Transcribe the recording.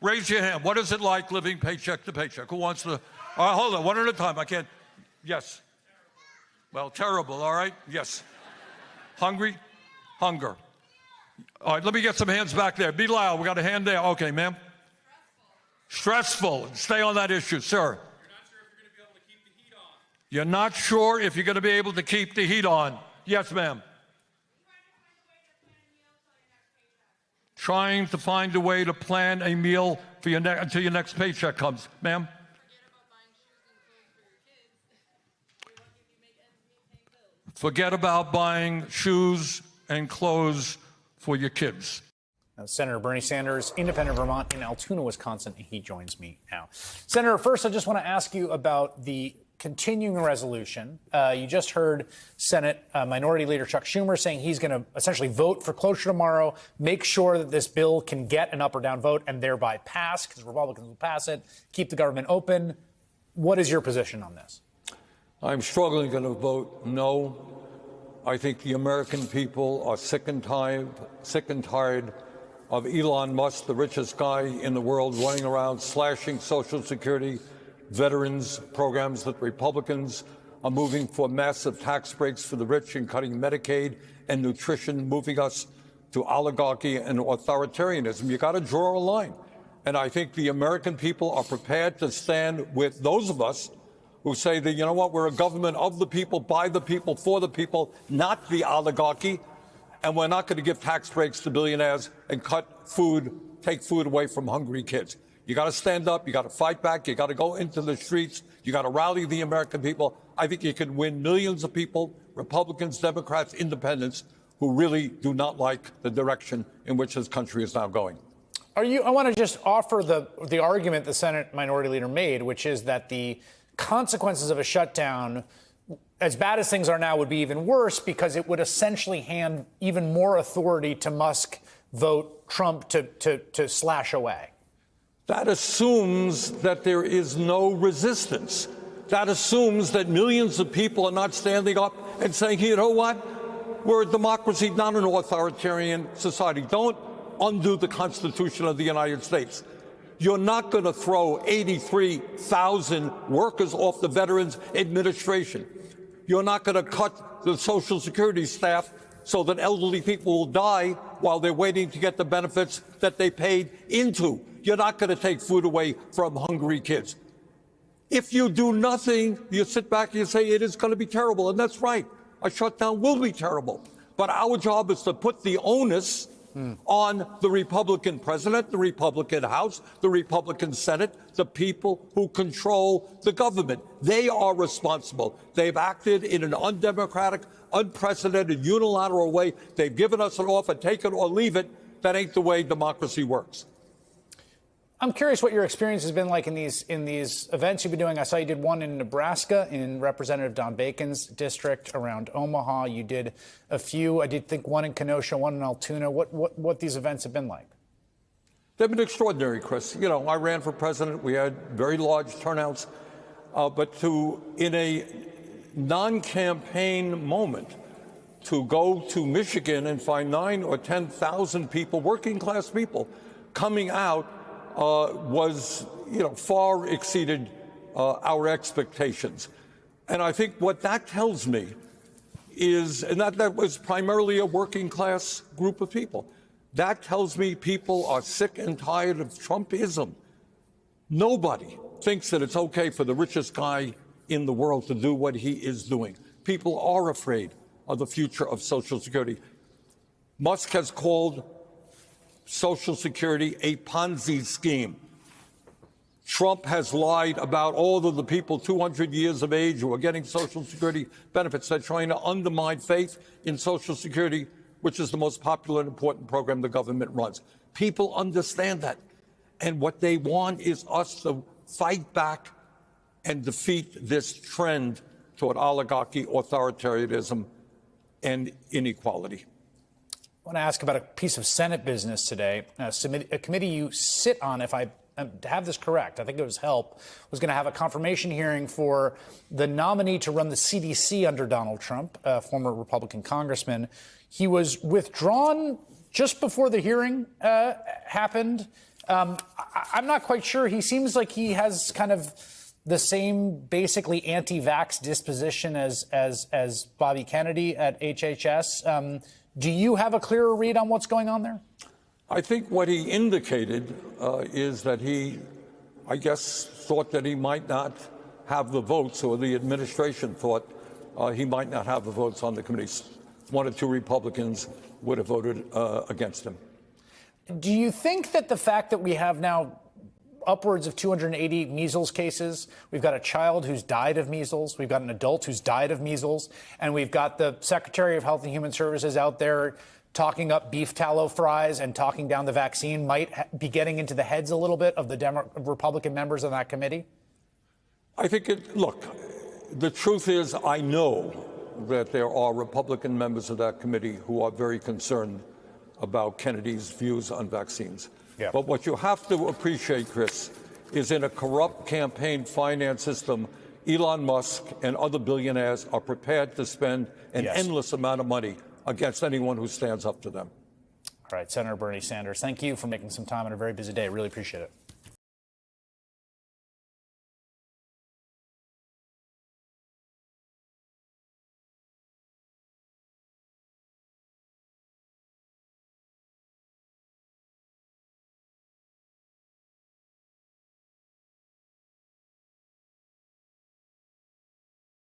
Raise your hand. What is it like living paycheck to paycheck? Who wants to? Hold on, one at a time. I can't. Yes. Well, terrible, all right? Yes. Hungry? Hunger. All right, let me get some hands back there. Be loud. We got a hand there. Okay, ma'am. Stressful. Stay on that issue, sir. You're not sure if you're going to be able to keep the heat on. Yes, ma'am. Trying to find a way to plan a meal for your until your next paycheck comes. Ma'am? Forget about buying shoes and clothes for your kids. Senator Bernie Sanders, independent Vermont in Altoona, Wisconsin. He joins me now. Senator, first, I just want to ask you about the continuing resolution. You just heard Senate Minority Leader Chuck Schumer saying he's going to essentially vote for cloture tomorrow, make sure that this bill can get an up or down vote and thereby pass, because Republicans will pass it, keep the government open. What is your position on this? I'm strongly going to vote no. I think the American people are sick and tired of Elon Musk, the richest guy in the world, running around slashing Social Security, veterans programs. That Republicans are moving for massive tax breaks for the rich and cutting Medicaid and nutrition, moving us to oligarchy and authoritarianism. You got to draw a line. And I think the American people are prepared to stand with those of us who say that, you know what, we're a government of the people, by the people, for the people, not the oligarchy. And we're not going to give tax breaks to billionaires and take food away from hungry kids. You got to stand up. You got to fight back. You got to go into the streets. You got to rally the American people. I think you can win millions of people, Republicans, Democrats, independents, who really do not like the direction in which this country is now going. I want to just offer the argument the Senate Minority Leader made, which is that the consequences of a shutdown, as bad as things are now, would be even worse because it would essentially hand even more authority to Musk, vote Trump to slash away. That assumes that there is no resistance. That assumes that millions of people are not standing up and saying, you know what, we're a democracy, not an authoritarian society. Don't undo the Constitution of the United States. You're not going to throw 83,000 workers off the Veterans Administration. You're not going to cut the Social Security staff so that elderly people will die while they're waiting to get the benefits that they paid into. You're not going to take food away from hungry kids. If you do nothing, you sit back and you say it is going to be terrible. And that's right. A shutdown will be terrible. But our job is to put the onus on the Republican president, the Republican House, the Republican Senate, the people who control the government. They are responsible. They've acted in an undemocratic, unprecedented, unilateral way. They've given us an offer, take it or leave it. That ain't the way democracy works. I'm curious what your experience has been like in these events you've been doing. I saw you did one in Nebraska in Representative Don Bacon's district around Omaha. You did a few. I did think one in Kenosha, one in Altoona. What these events have been like? They've been extraordinary, Chris. You know, I ran for president. We had very large turnouts. But in a non-campaign moment, to go to Michigan and find 9,000 or 10,000 people, working class people, coming out was, far exceeded our expectations. And I think what that tells me is, and that was primarily a working class group of people, that tells me people are sick and tired of Trumpism. Nobody thinks that it's okay for the richest guy in the world to do what he is doing. People are afraid of the future of Social Security. Musk has called Social Security a Ponzi scheme. Trump has lied about all of the people 200 years of age who are getting Social Security benefits. They're trying to undermine faith in Social Security, which is the most popular and important program the government runs. People understand that. And what they want is us to fight back and defeat this trend toward oligarchy, authoritarianism, and inequality. I want to ask about a piece of Senate business today. A committee you sit on, if I have this correct, I think it was HELP, was going to have a confirmation hearing for the nominee to run the CDC under Donald Trump, a former Republican congressman. He was withdrawn just before the hearing happened. I'm not quite sure. He seems like he has kind of the same basically anti-vax disposition as Bobby Kennedy at HHS. Do you have a clearer read on what's going on there? I think what he indicated is that he, I guess, thought that he might not have the votes, or the administration thought he might not have the votes on the committee. One or two Republicans would have voted against him. Do you think that the fact that we have now upwards of 280 measles cases, we've got a child who's died of measles, we've got an adult who's died of measles, and we've got the Secretary of Health and Human Services out there talking up beef tallow fries and talking down the vaccine, might be getting into the heads a little bit of the Republican members of that committee? I think look, the truth is, I know that there are Republican members of that committee who are very concerned about Kennedy's views on vaccines. Yeah. But what you have to appreciate, Chris, is in a corrupt campaign finance system, Elon Musk and other billionaires are prepared to spend an endless amount of money against anyone who stands up to them. All right, Senator Bernie Sanders, thank you for making some time on a very busy day. Really appreciate it.